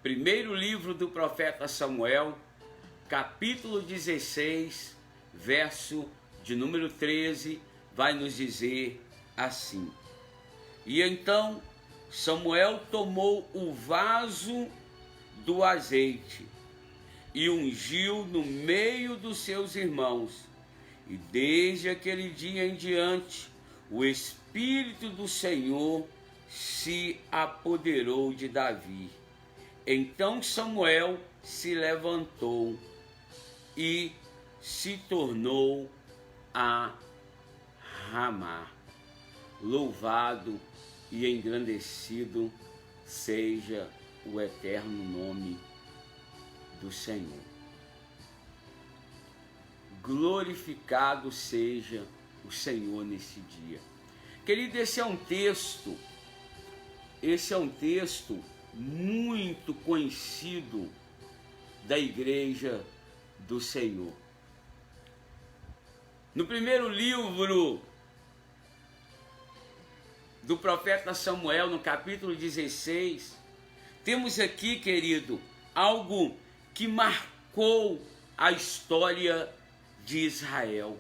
Primeiro livro do profeta Samuel, capítulo 16, verso de número 13, vai nos dizer assim: E então Samuel tomou o vaso do azeite e ungiu no meio dos seus irmãos. E desde aquele dia em diante, o Espírito do Senhor se apoderou de Davi. Então Samuel se levantou e se tornou a Ramá. Louvado e engrandecido seja o eterno nome do Senhor. Glorificado seja o Senhor nesse dia. Querido, esse é um texto muito conhecido da igreja do Senhor. No primeiro livro do profeta Samuel, no capítulo 16, temos aqui, querido, algo que marcou a história de Israel,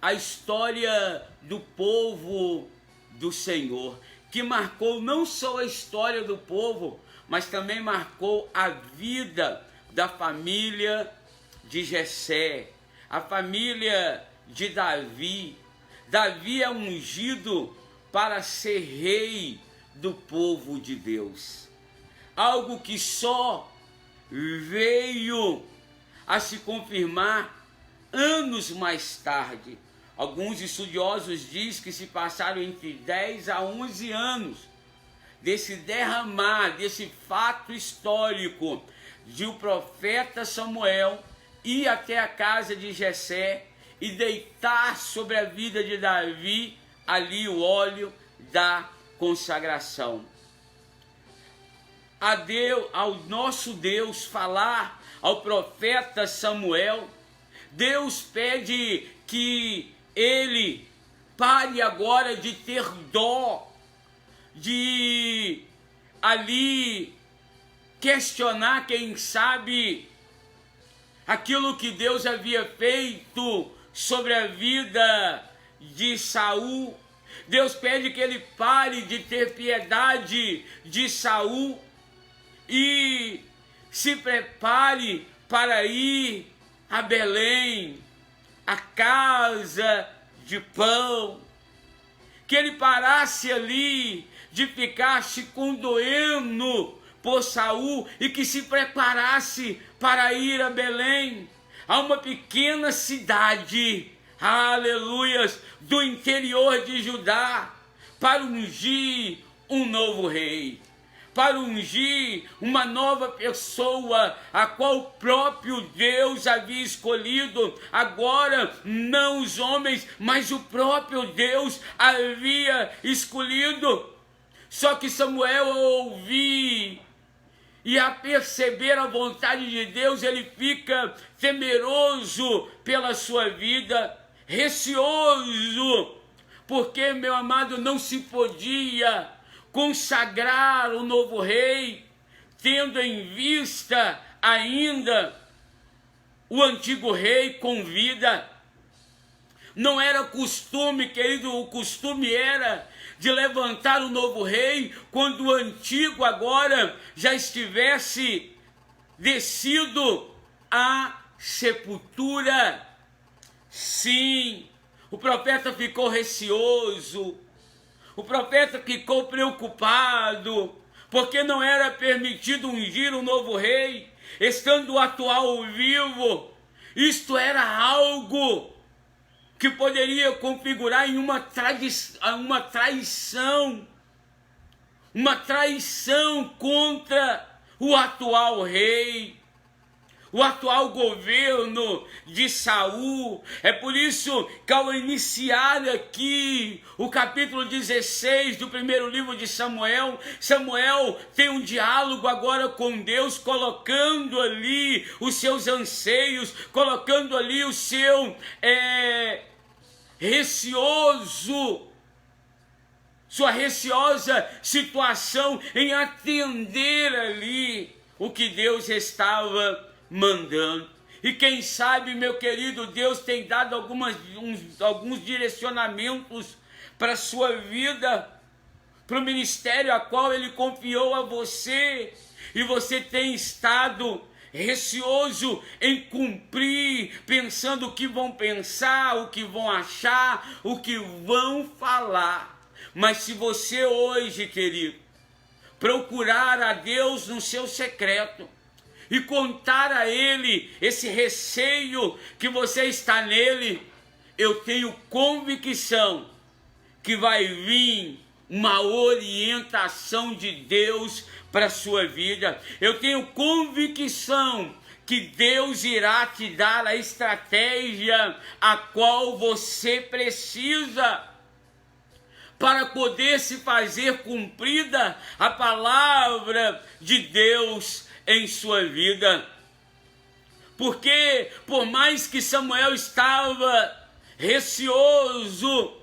a história do povo do Senhor, que marcou não só a história do povo, mas também marcou a vida da família de Jessé, a família de Davi. Davi é ungido para ser rei do povo de Deus, algo que só veio a se confirmar anos mais tarde. Alguns estudiosos dizem que se passaram entre 10 a 11 anos desse derramar, desse fato histórico de o profeta Samuel ir até a casa de Jessé e deitar sobre a vida de Davi ali o óleo da consagração. Ao nosso Deus falar ao profeta Samuel, Deus pede que ele pare agora de ter dó, de ali questionar, quem sabe, aquilo que Deus havia feito sobre a vida de Saul. Deus pede que ele pare de ter piedade de Saul e se prepare para ir a Belém, a casa de pão, que ele parasse ali de ficar se condoendo por Saul e que se preparasse para ir a Belém, a uma pequena cidade, aleluias, do interior de Judá, para ungir um novo rei, para ungir uma nova pessoa, a qual o próprio Deus havia escolhido. Agora, não os homens, mas o próprio Deus havia escolhido. Só que Samuel, ao ouvir e a perceber a vontade de Deus, ele fica temeroso pela sua vida, receoso, porque, meu amado, não se podia consagrar o novo rei, tendo em vista ainda o antigo rei com vida. Não era costume, querido, o costume era de levantar o novo rei quando o antigo agora já estivesse descido à sepultura. Sim, o profeta ficou receoso, o profeta ficou preocupado, porque não era permitido ungir um novo rei, estando o atual vivo. Isto era algo que poderia configurar em uma traição contra o atual rei, o atual governo de Saul. É por isso que, ao iniciar aqui o capítulo 16 do primeiro livro de Samuel, Samuel tem um diálogo agora com Deus, colocando ali os seus anseios, colocando ali o seu sua receosa situação em atender ali o que Deus estava mandando. E quem sabe, meu querido, Deus tem dado alguns direcionamentos para a sua vida, para o ministério a qual Ele confiou a você, e você tem estado receoso em cumprir, pensando o que vão pensar, o que vão achar, o que vão falar. Mas se você hoje, querido, procurar a Deus no seu secreto e contar a Ele esse receio que você está nele, eu tenho convicção que vai vir uma orientação de Deus para a sua vida. Eu tenho convicção que Deus irá te dar a estratégia a qual você precisa para poder se fazer cumprida a palavra de Deus em sua vida. Porque por mais que Samuel estava receoso,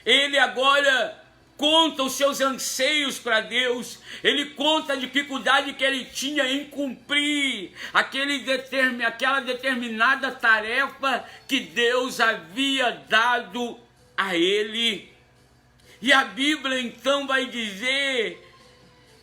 ele agora conta os seus anseios para Deus, ele conta a dificuldade que ele tinha em cumprir aquela determinada tarefa que Deus havia dado a ele. E a Bíblia então vai dizer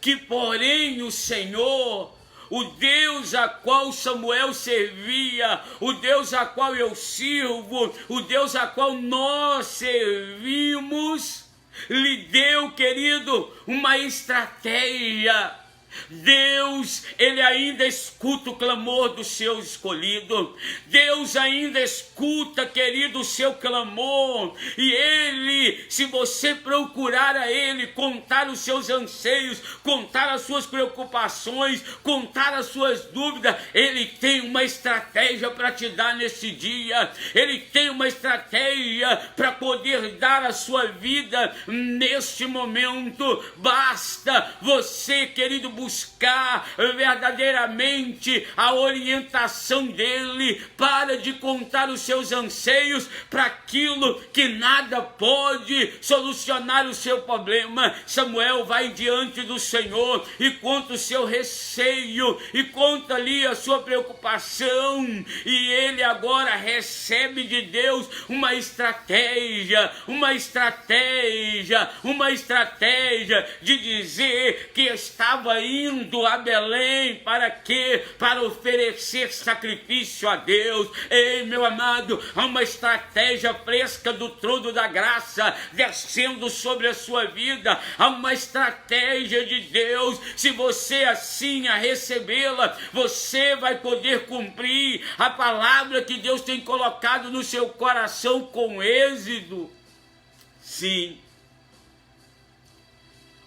que, porém, o Senhor, o Deus a qual Samuel servia, o Deus a qual eu sirvo, o Deus a qual nós servimos, lhe deu, querido, uma estratégia. Deus, Ele ainda escuta o clamor do seu escolhido. Deus ainda escuta, querido, o seu clamor. E Ele, se você procurar a Ele, contar os seus anseios, contar as suas preocupações, contar as suas dúvidas, Ele tem uma estratégia para te dar nesse dia. Ele tem uma estratégia para poder dar a sua vida neste momento. Basta você, querido, buscar verdadeiramente a orientação dele. Para de contar os seus anseios para aquilo que nada pode solucionar o seu problema. Samuel vai diante do Senhor e conta o seu receio e conta ali a sua preocupação, e ele agora recebe de Deus uma estratégia de dizer que estava indo a Belém para quê? Para oferecer sacrifício a Deus. Ei, meu amado, há uma estratégia fresca do trono da graça descendo sobre a sua vida. Há uma estratégia de Deus. Se você assim a recebê-la, você vai poder cumprir a palavra que Deus tem colocado no seu coração com êxito. Sim.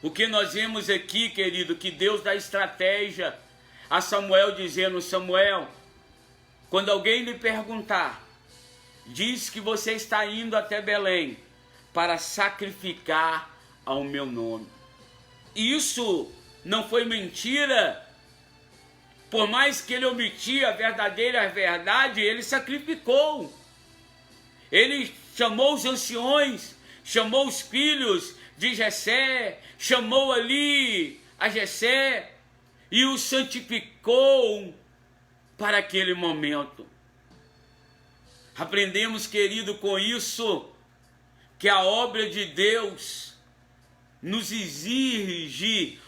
O que nós vemos aqui, querido, que Deus dá estratégia a Samuel, dizendo: Samuel, quando alguém lhe perguntar, diz que você está indo até Belém para sacrificar ao meu nome. Isso não foi mentira. Por mais que ele omitia a verdadeira verdade, ele sacrificou. Ele chamou os anciões, chamou os filhos de Jessé, chamou ali a Jessé e o santificou para aquele momento. Aprendemos, querido, com isso, que a obra de Deus nos exige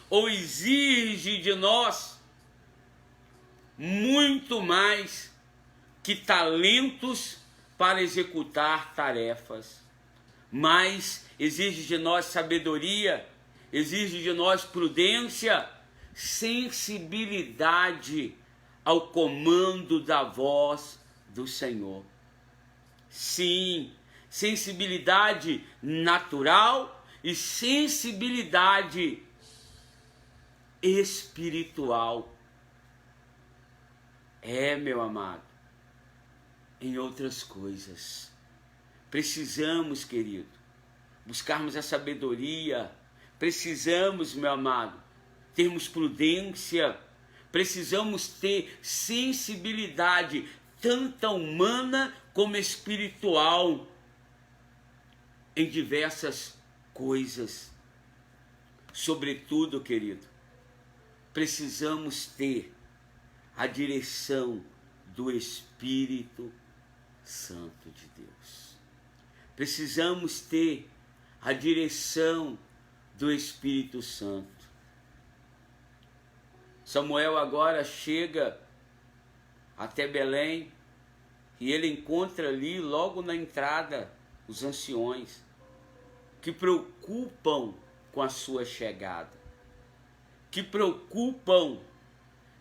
de nós muito mais que talentos para executar tarefas, mas exige de nós sabedoria, exige de nós prudência, sensibilidade ao comando da voz do Senhor. Sim, sensibilidade natural e sensibilidade espiritual. Meu amado, em outras coisas, precisamos, querido, buscarmos a sabedoria, precisamos, meu amado, termos prudência, precisamos ter sensibilidade, tanto humana como espiritual, em diversas coisas. Sobretudo, querido, precisamos ter a direção do Espírito Santo de Deus. Precisamos ter a direção do Espírito Santo. Samuel agora chega até Belém e ele encontra ali, logo na entrada, os anciões que preocupam com a sua chegada, que preocupam,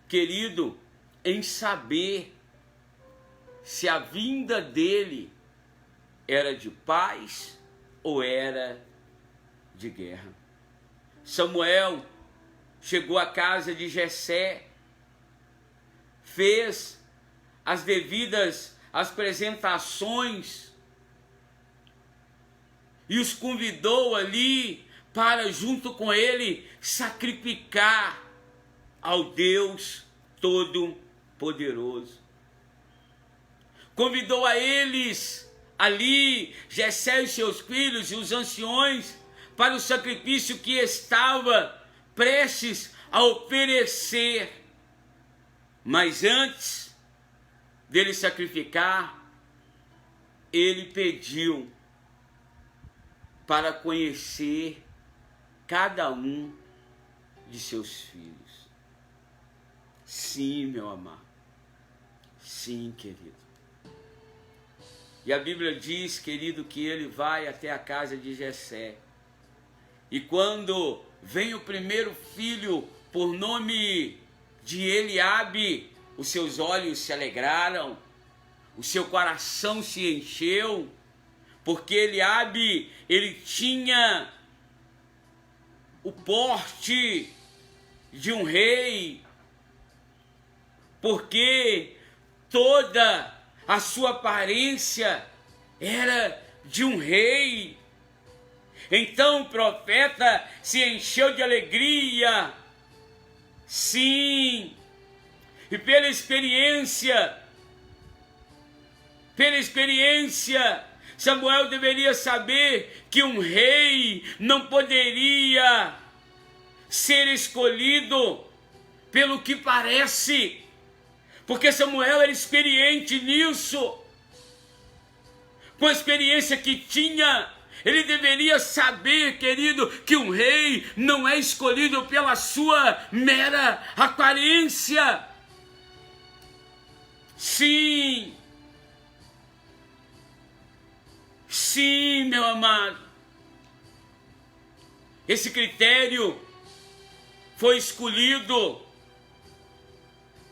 querido, em saber se a vinda dele era de paz ou era de guerra. Samuel chegou à casa de Jessé, fez as devidas apresentações e os convidou ali para, junto com ele, sacrificar ao Deus Todo-Poderoso. Convidou a eles ali, Jessé e seus filhos e os anciões, para o sacrifício que estava prestes a oferecer. Mas antes dele sacrificar, ele pediu para conhecer cada um de seus filhos. Sim, meu amado. Sim, querido. E a Bíblia diz, querido, que ele vai até a casa de Jessé. E quando vem o primeiro filho, por nome de Eliabe, os seus olhos se alegraram, o seu coração se encheu, porque Eliabe, ele tinha o porte de um rei, porque toda a sua aparência era de um rei. Então o profeta se encheu de alegria, sim, e pela experiência, Samuel deveria saber que um rei não poderia ser escolhido pelo que parece, porque Samuel era experiente nisso. Com a experiência que tinha, ele deveria saber, querido, que um rei não é escolhido pela sua mera aparência. Sim, sim, meu amado. Esse critério foi escolhido,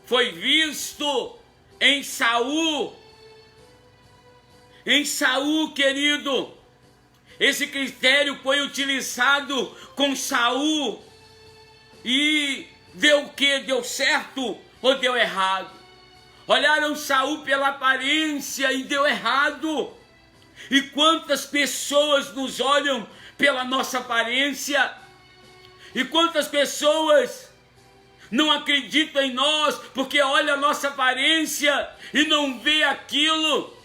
foi visto em Saul. Em Saul, querido, esse critério foi utilizado com Saul. E deu o quê? Deu certo ou deu errado? Olharam Saul pela aparência e deu errado. E quantas pessoas nos olham pela nossa aparência? E quantas pessoas não acreditam em nós porque olha a nossa aparência e não vê aquilo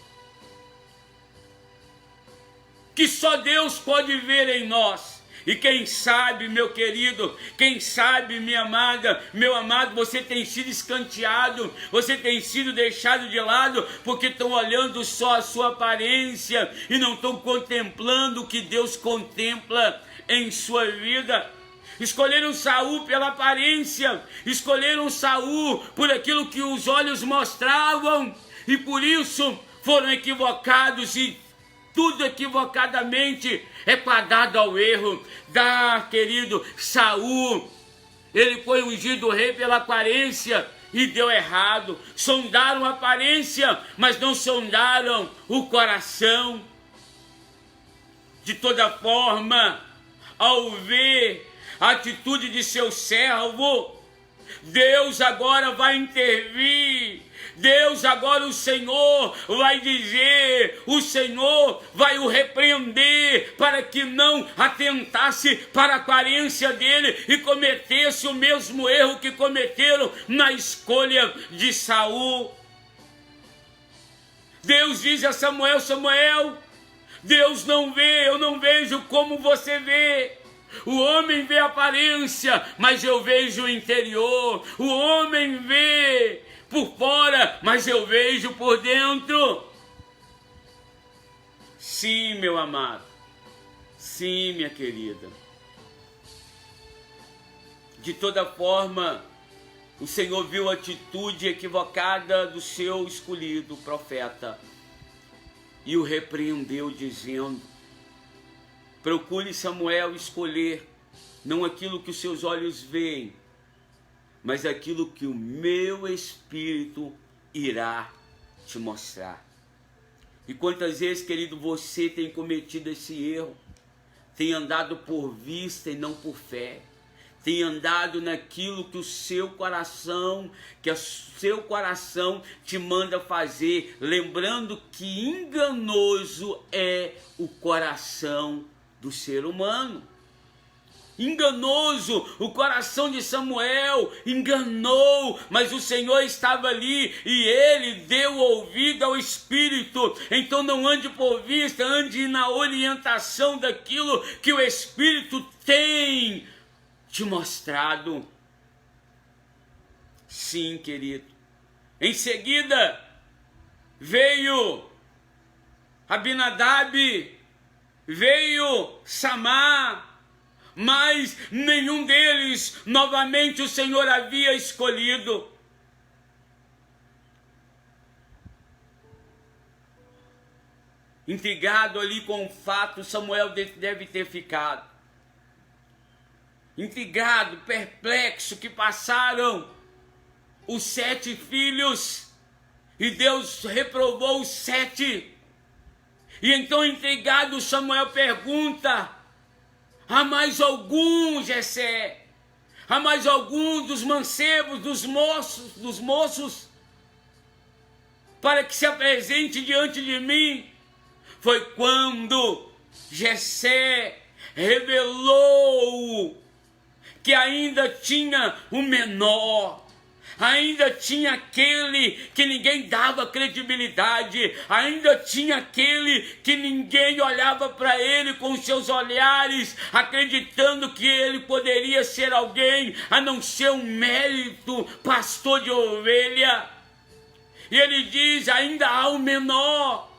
que só Deus pode ver em nós. E quem sabe, meu querido, quem sabe, minha amada, meu amado, você tem sido escanteado, você tem sido deixado de lado, porque estão olhando só a sua aparência e não estão contemplando o que Deus contempla em sua vida. Escolheram Saul pela aparência, escolheram Saul por aquilo que os olhos mostravam, e por isso foram equivocados, e tudo equivocadamente é fadado ao erro. Querido, Saul, ele foi ungido rei pela aparência e deu errado. Sondaram a aparência, mas não sondaram o coração. De toda forma, ao ver a atitude de seu servo, Deus agora vai intervir. Deus agora, o Senhor vai dizer, o Senhor vai o repreender para que não atentasse para a aparência dele e cometesse o mesmo erro que cometeram na escolha de Saul. Deus diz a Samuel: Samuel, Deus não vê, eu não vejo como você vê. O homem vê a aparência, mas eu vejo o interior. O homem vê por fora, mas eu vejo por dentro. Sim, meu amado. Sim, minha querida. De toda forma, o Senhor viu a atitude equivocada do seu escolhido profeta e o repreendeu, dizendo: procure, Samuel, escolher não aquilo que os seus olhos veem, mas aquilo que o meu Espírito irá te mostrar. E quantas vezes, querido, você tem cometido esse erro? Tem andado por vista e não por fé. Tem andado naquilo que o seu coração te manda fazer, lembrando que enganoso é o coração do ser humano. Enganoso, o coração de Samuel enganou, mas o Senhor estava ali e ele deu ouvido ao Espírito. Então não ande por vista, ande na orientação daquilo que o Espírito tem te mostrado. Sim, querido. Em seguida veio Abinadab, veio Samar, mas nenhum deles novamente o Senhor havia escolhido. Intrigado ali com o fato, Samuel deve ter ficado. Intrigado, perplexo, que passaram os 7 filhos e Deus reprovou os 7. E então, intrigado, Samuel pergunta: há mais algum, Jessé? Há mais algum dos mancebos, dos moços, para que se apresente diante de mim? Foi quando Jessé revelou que ainda tinha o menor, ainda tinha aquele que ninguém dava credibilidade, ainda tinha aquele que ninguém olhava para ele com seus olhares, acreditando que ele poderia ser alguém a não ser um mérito pastor de ovelha. E ele diz: ainda há o menor.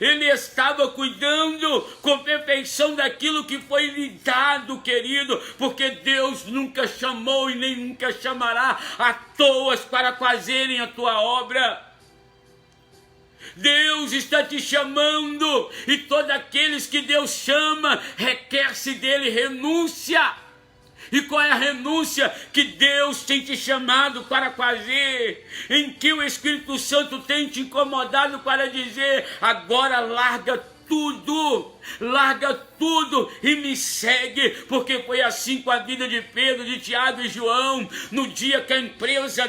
Ele estava cuidando com perfeição daquilo que foi lhe dado, querido, porque Deus nunca chamou e nem nunca chamará à toa para fazerem a tua obra. Deus está te chamando, e todos aqueles que Deus chama, requer-se dele renúncia. E qual é a renúncia que Deus tem te chamado para fazer? Em que o Espírito Santo tem te incomodado para dizer: agora larga tudo e me segue, porque foi assim com a vida de Pedro, de Tiago e João. No dia que a empresa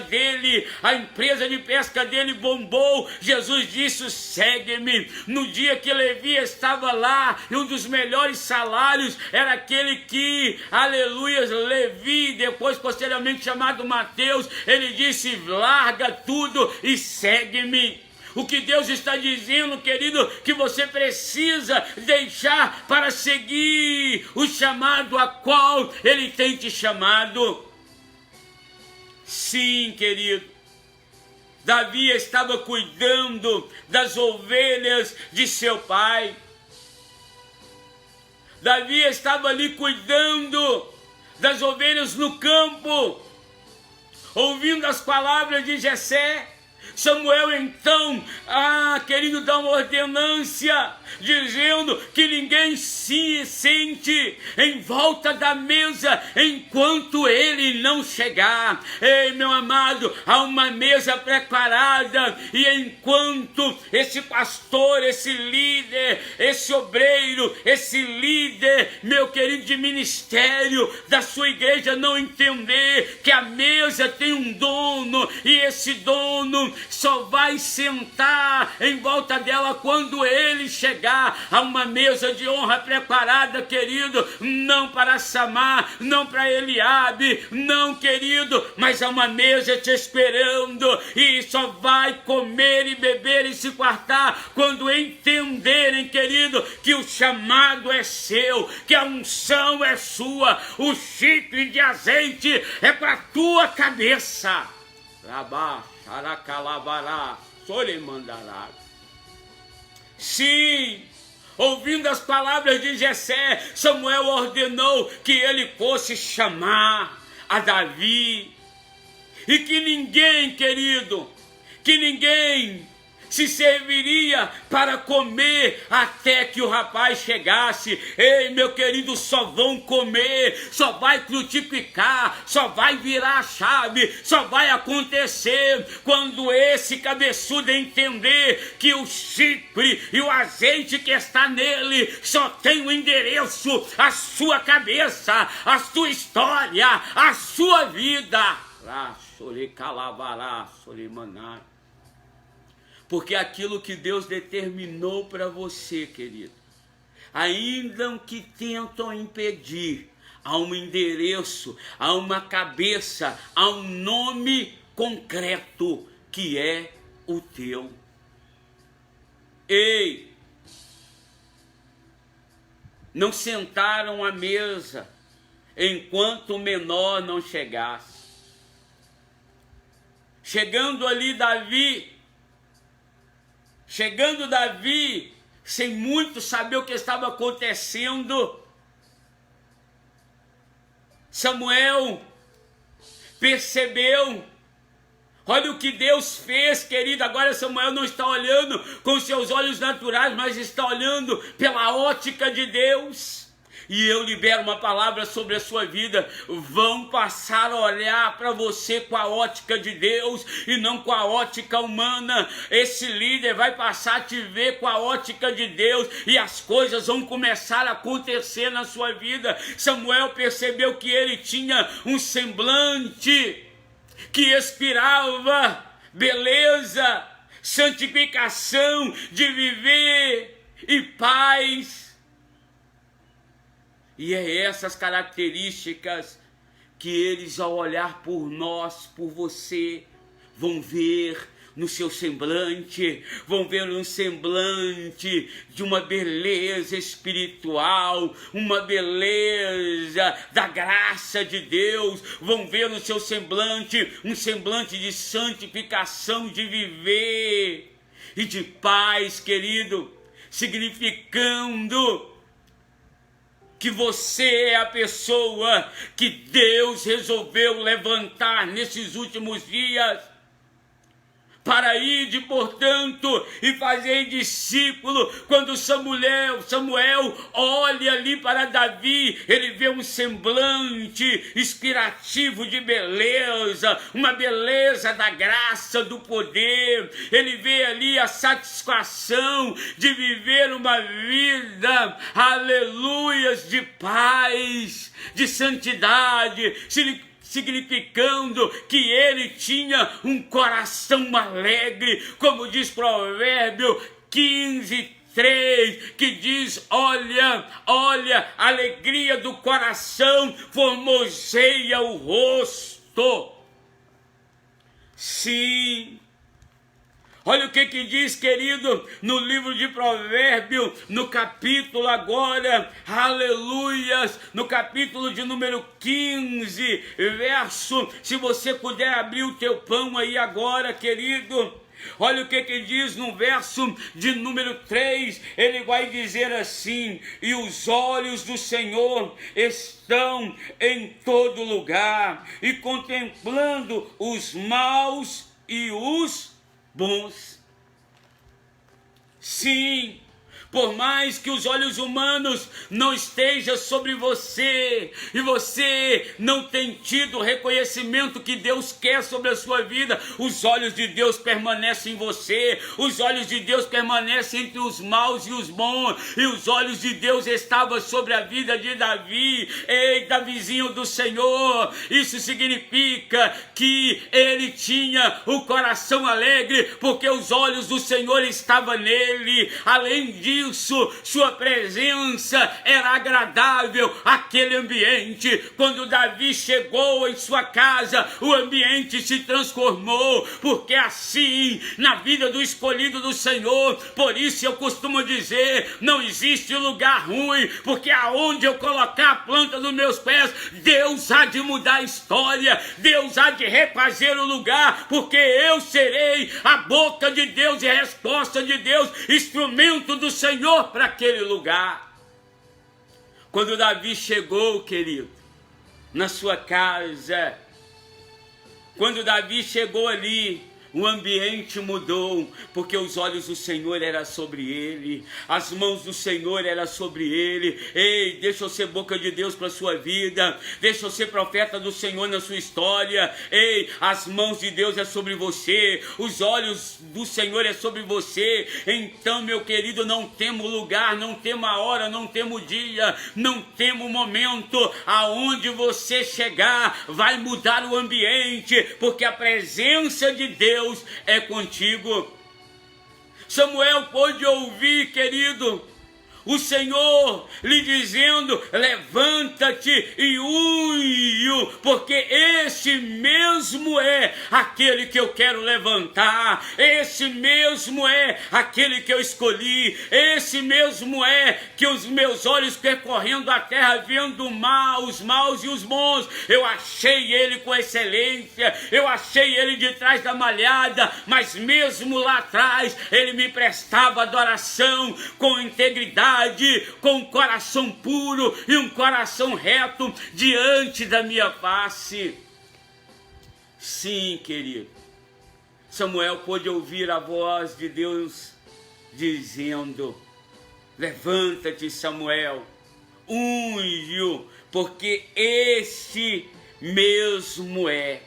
de pesca dele bombou, Jesus disse: segue-me. No dia que Levi estava lá, e um dos melhores salários era aquele que, aleluia, Levi, depois posteriormente chamado Mateus, ele disse: larga tudo e segue-me. O que Deus está dizendo, querido, que você precisa deixar para seguir o chamado a qual Ele tem te chamado. Sim, querido. Davi estava cuidando das ovelhas de seu pai. Davi estava ali cuidando das ovelhas no campo, ouvindo as palavras de Jessé. Samuel então, querido, dá uma ordenância, dizendo que ninguém se sente em volta da mesa enquanto ele não chegar. Ei, meu amado, há uma mesa preparada, e enquanto esse pastor, esse líder, esse obreiro, esse líder, meu querido, de ministério da sua igreja não entender que a mesa tem um dono, e esse dono só vai sentar em volta dela quando ele chegar a uma mesa de honra preparada, querido, não para Samar, não para Eliabe, não, querido, mas há uma mesa te esperando, e só vai comer e beber e se fartar quando entenderem, querido, que o chamado é seu, que a unção é sua, o chifre de azeite é para tua cabeça. Rabá, xaracalabará, solemandará. Sim, ouvindo as palavras de Jessé, Samuel ordenou que ele fosse chamar a Davi, e que ninguém, querido, que ninguém se serviria para comer até que o rapaz chegasse. Ei, meu querido, só vão comer, só vai frutificar, só vai virar a chave, só vai acontecer quando esse cabeçudo entender que o chifre e o azeite que está nele só tem um endereço: a sua cabeça, a sua história, a sua vida. Porque aquilo que Deus determinou para você, querido, ainda que tentam impedir, há um endereço, há uma cabeça, há um nome concreto que é o teu. Ei, não sentaram à mesa enquanto o menor não chegasse. Chegando Davi, sem muito saber o que estava acontecendo, Samuel percebeu. Olha o que Deus fez, querido. Agora Samuel não está olhando com seus olhos naturais, mas está olhando pela ótica de Deus. E eu libero uma palavra sobre a sua vida: vão passar a olhar para você com a ótica de Deus e não com a ótica humana. Esse líder vai passar a te ver com a ótica de Deus e as coisas vão começar a acontecer na sua vida. Samuel percebeu que ele tinha um semblante que expirava beleza, santificação, de viver e paz. E é essas características que eles, ao olhar por nós, por você, vão ver no seu semblante, vão ver um semblante de uma beleza espiritual, uma beleza da graça de Deus, vão ver no seu semblante um semblante de santificação, de viver e de paz, querido, significando que você é a pessoa que Deus resolveu levantar nesses últimos dias para ir, portanto, e fazer discípulo. Quando Samuel olha ali para Davi, ele vê um semblante inspirativo de beleza, uma beleza da graça, do poder. Ele vê ali a satisfação de viver uma vida, aleluias, de paz, de santidade, significando que ele tinha um coração alegre, como diz Provérbio 15:3, que diz: olha, a alegria do coração formoseia o rosto. Sim. Olha o que diz, querido, no livro de Provérbios, no capítulo agora, aleluias, no capítulo de número 15, verso, se você puder abrir o teu pão aí agora, querido. Olha o que diz no verso de número 3, ele vai dizer assim: e os olhos do Senhor estão em todo lugar, e contemplando os maus e os bons. Sim, Por mais que os olhos humanos não estejam sobre você, e você não tem tido o reconhecimento que Deus quer sobre a sua vida, os olhos de Deus permanecem em você, os olhos de Deus permanecem entre os maus e os bons, e os olhos de Deus estavam sobre a vida de Davi. Ei, Davizinho do Senhor, isso significa que ele tinha o coração alegre, porque os olhos do Senhor estavam nele. Além disso, sua presença era agradável àquele ambiente. Quando Davi chegou em sua casa, o ambiente se transformou, porque assim, na vida do escolhido do Senhor, por isso eu costumo dizer, não existe lugar ruim, porque aonde eu colocar a planta dos meus pés, Deus há de mudar a história, Deus há de refazer o lugar, porque eu serei a boca de Deus e a resposta de Deus, instrumento do Senhor para aquele lugar. Quando Davi chegou, querido, na sua casa, quando Davi chegou ali, o ambiente mudou, porque os olhos do Senhor eram sobre ele, as mãos do Senhor eram sobre ele. Ei, deixa eu ser boca de Deus para a sua vida, deixa eu ser profeta do Senhor na sua história. Ei, as mãos de Deus é sobre você, os olhos do Senhor é sobre você. Então, meu querido, não temos lugar, não temos a hora, não temos dia, não temos momento. Aonde você chegar, vai mudar o ambiente, porque a presença de Deus é contigo. Samuel pôde ouvir, querido, o Senhor lhe dizendo: levanta-te e unge-o, porque esse mesmo é aquele que eu quero levantar, esse mesmo é aquele que eu escolhi, esse mesmo é que os meus olhos percorrendo a terra, vendo os maus e os bons, eu achei ele com excelência, eu achei ele de trás da malhada, mas mesmo lá atrás ele me prestava adoração com integridade, com um coração puro e um coração reto diante da minha face. Sim, querido, Samuel pôde ouvir a voz de Deus dizendo: levanta-te, Samuel, unge-o, porque esse mesmo é.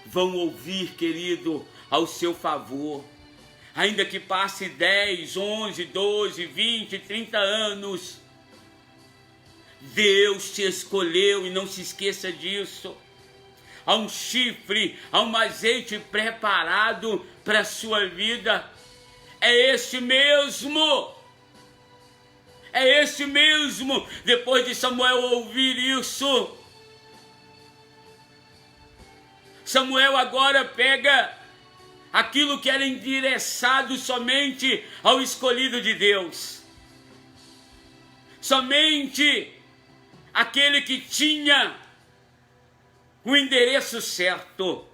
Vão ouvir, querido, ao seu favor. Ainda que passe 10, 11, 12, 20, 30 anos, Deus te escolheu e não se esqueça disso. Há um chifre, há um azeite preparado para a sua vida. É esse mesmo. É esse mesmo. Depois de Samuel ouvir isso, Samuel agora pega aquilo que era endereçado somente ao escolhido de Deus, somente aquele que tinha o endereço certo.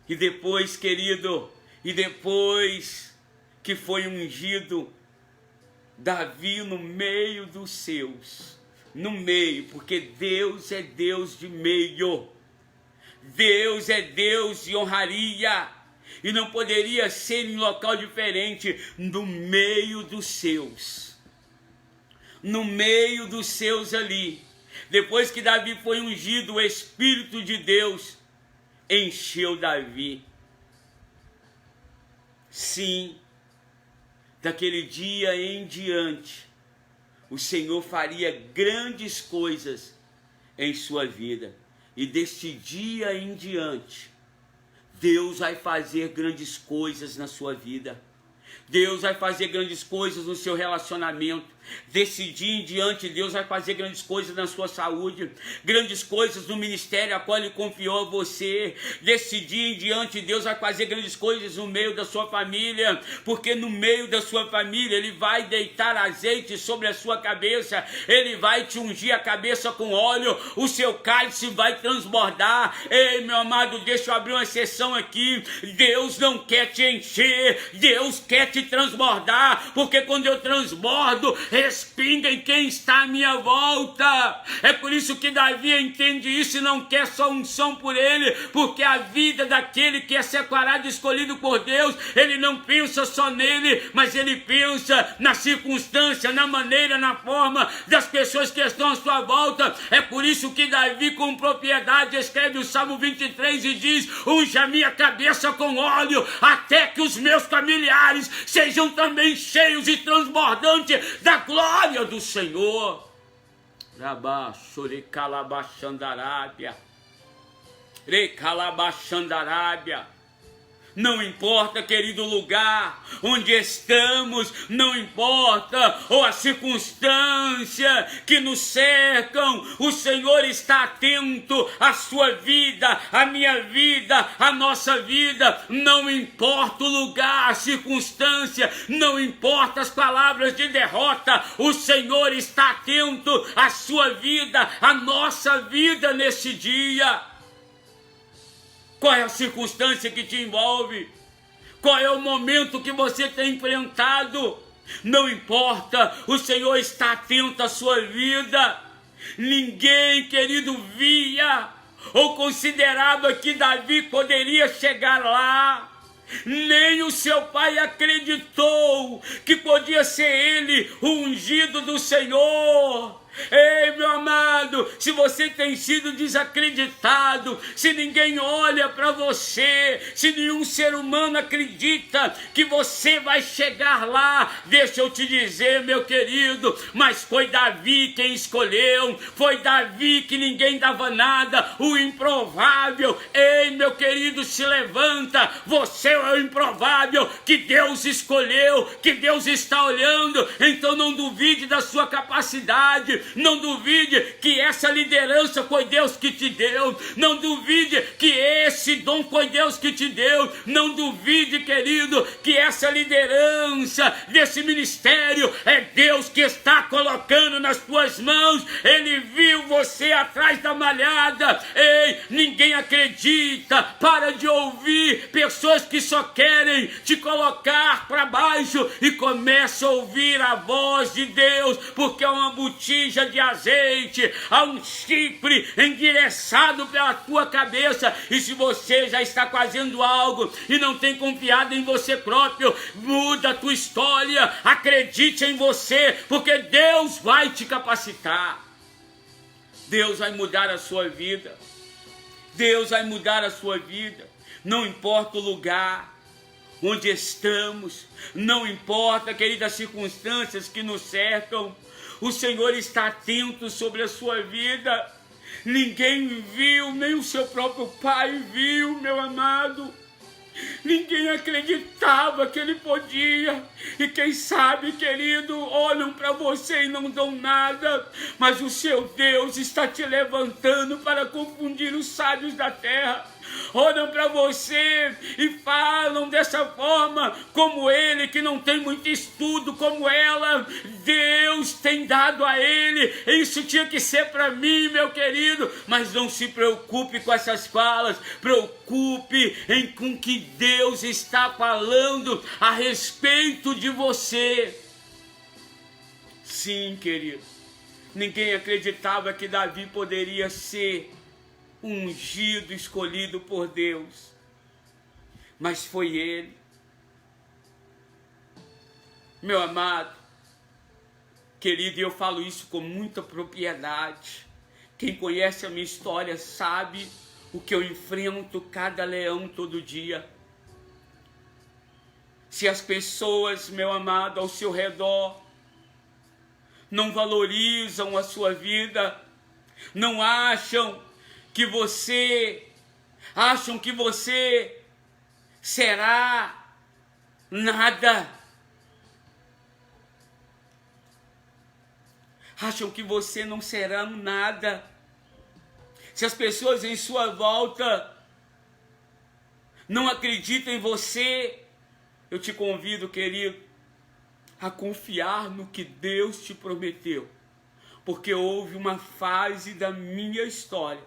E depois, querido, e depois que foi ungido, Davi no meio dos seus, no meio, porque Deus é Deus de meio. Deus é Deus de honraria, e não poderia ser em local diferente, no meio dos seus. No meio dos seus ali. Depois que Davi foi ungido, o Espírito de Deus encheu Davi. Sim, daquele dia em diante, o Senhor faria grandes coisas em sua vida. E deste dia em diante, Deus vai fazer grandes coisas na sua vida. Deus vai fazer grandes coisas no seu relacionamento. Desse dia em diante, Deus vai fazer grandes coisas na sua saúde, grandes coisas no ministério a qual Ele confiou a você. Desse dia em diante, Deus vai fazer grandes coisas no meio da sua família, porque no meio da sua família Ele vai deitar azeite sobre a sua cabeça, Ele vai te ungir a cabeça com óleo, o seu cálice vai transbordar. Ei, meu amado, deixa eu abrir uma exceção aqui. Deus não quer te encher, Deus quer te transbordar, porque quando eu transbordo, respinga em quem está à minha volta. É por isso que Davi entende isso e não quer só unção por ele, porque a vida daquele que é separado, escolhido por Deus, ele não pensa só nele, mas ele pensa na circunstância, na maneira, na forma das pessoas que estão à sua volta. É por isso que Davi, com propriedade, escreve o Salmo 23 e diz: unja a minha cabeça com óleo, até que os meus familiares sejam também cheios e transbordantes da glória do Senhor. Rabá, xorecalabachandarábia, recalabachandarábia. Não importa, querido, lugar onde estamos, não importa, ou a circunstância que nos cercam, o Senhor está atento à sua vida, à minha vida, à nossa vida. Não importa o lugar, a circunstância, não importa as palavras de derrota, o Senhor está atento à sua vida, à nossa vida nesse dia. Qual é a circunstância que te envolve? Qual é o momento que você tem enfrentado? Não importa, o Senhor está atento à sua vida. Ninguém, querido, via ou considerava que Davi poderia chegar lá. Nem o seu pai acreditou que podia ser ele o ungido do Senhor. Ei, meu amado, se você tem sido desacreditado, se ninguém olha para você, se nenhum ser humano acredita que você vai chegar lá, deixa eu te dizer, meu querido, mas foi Davi quem escolheu, foi Davi que ninguém dava nada, o improvável. Ei, meu querido, se levanta, você é o improvável que Deus escolheu, que Deus está olhando. Então não duvide da sua capacidade, não duvide que essa liderança foi Deus que te deu, não duvide que esse dom foi Deus que te deu, não duvide, querido, que essa liderança desse ministério é Deus que está colocando nas tuas mãos. Ele viu você atrás da malhada. Ei, ninguém acredita, para de ouvir pessoas que só querem te colocar para baixo e começa a ouvir a voz de Deus, porque é uma botija de azeite, há um chifre endereçado pela tua cabeça. E se você já está fazendo algo e não tem confiado em você próprio, muda a tua história, acredite em você, porque Deus vai te capacitar. Deus vai mudar a sua vida. Deus vai mudar a sua vida. Não importa o lugar onde estamos, não importa, queridas, circunstâncias que nos cercam, o Senhor está atento sobre a sua vida. Ninguém viu, nem o seu próprio pai viu, meu amado. Ninguém acreditava que ele podia. E quem sabe, querido, olham para você e não dão nada. Mas o seu Deus está te levantando para confundir os sábios da terra. Olham para você e falam dessa forma, como ele que não tem muito estudo, como ela. Deus tem dado a ele. Isso tinha que ser para mim, meu querido. Mas não se preocupe com essas falas. Preocupe em com que Deus está falando a respeito de você. Sim, querido. Ninguém acreditava que Davi poderia ser ungido, escolhido por Deus, mas foi ele. Meu amado, querido, e eu falo isso com muita propriedade. Quem conhece a minha história sabe o que eu enfrento cada leão todo dia. Se as pessoas, meu amado, ao seu redor não valorizam a sua vida, não acham que você será nada. Acham que você não será nada. Se as pessoas em sua volta não acreditam em você, eu te convido, querido, a confiar no que Deus te prometeu. Porque houve uma fase da minha história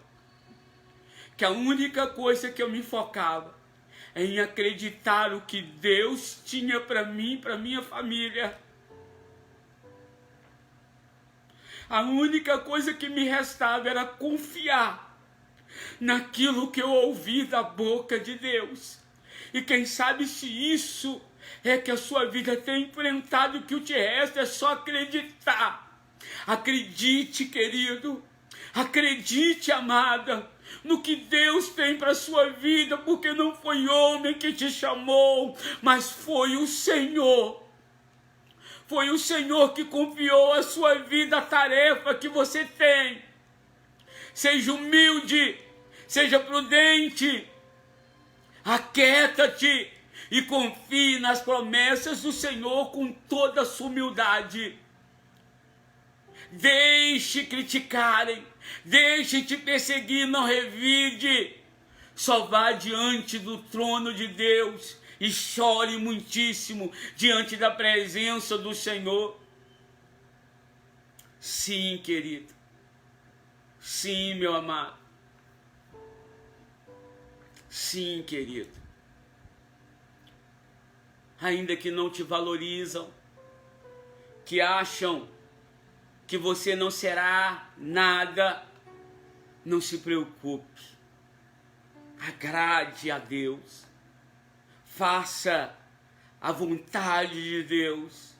que a única coisa que eu me focava em acreditar o que Deus tinha para mim, para minha família. A única coisa que me restava era confiar naquilo que eu ouvi da boca de Deus. E quem sabe se isso é que a sua vida tem enfrentado, o que te resta é só acreditar. Acredite, querido. Acredite, amada, no que Deus tem para a sua vida, porque não foi homem que te chamou, mas foi o Senhor. Foi o Senhor que confiou a sua vida, a tarefa que você tem. Seja humilde, seja prudente, aquieta-te e confie nas promessas do Senhor com toda a sua humildade. Deixe criticarem, deixe te perseguir, não revide. Só vá diante do trono de Deus e chore muitíssimo diante da presença do Senhor. Sim, querido. Sim, meu amado. Sim, querido. Ainda que não te valorizam, que acham que você não será nada, não se preocupe. Agrade a Deus. Faça a vontade de Deus,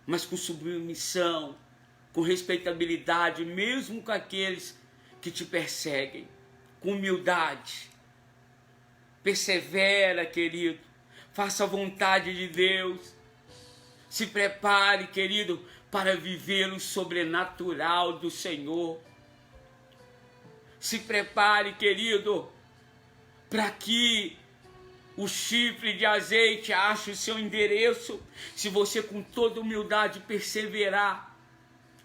mas com submissão, com respeitabilidade, mesmo com aqueles que te perseguem, com humildade. Persevera, querido. Faça a vontade de Deus. Se prepare, querido, para viver o sobrenatural do Senhor. Se prepare, querido, para que o chifre de azeite ache o seu endereço, se você com toda humildade perseverar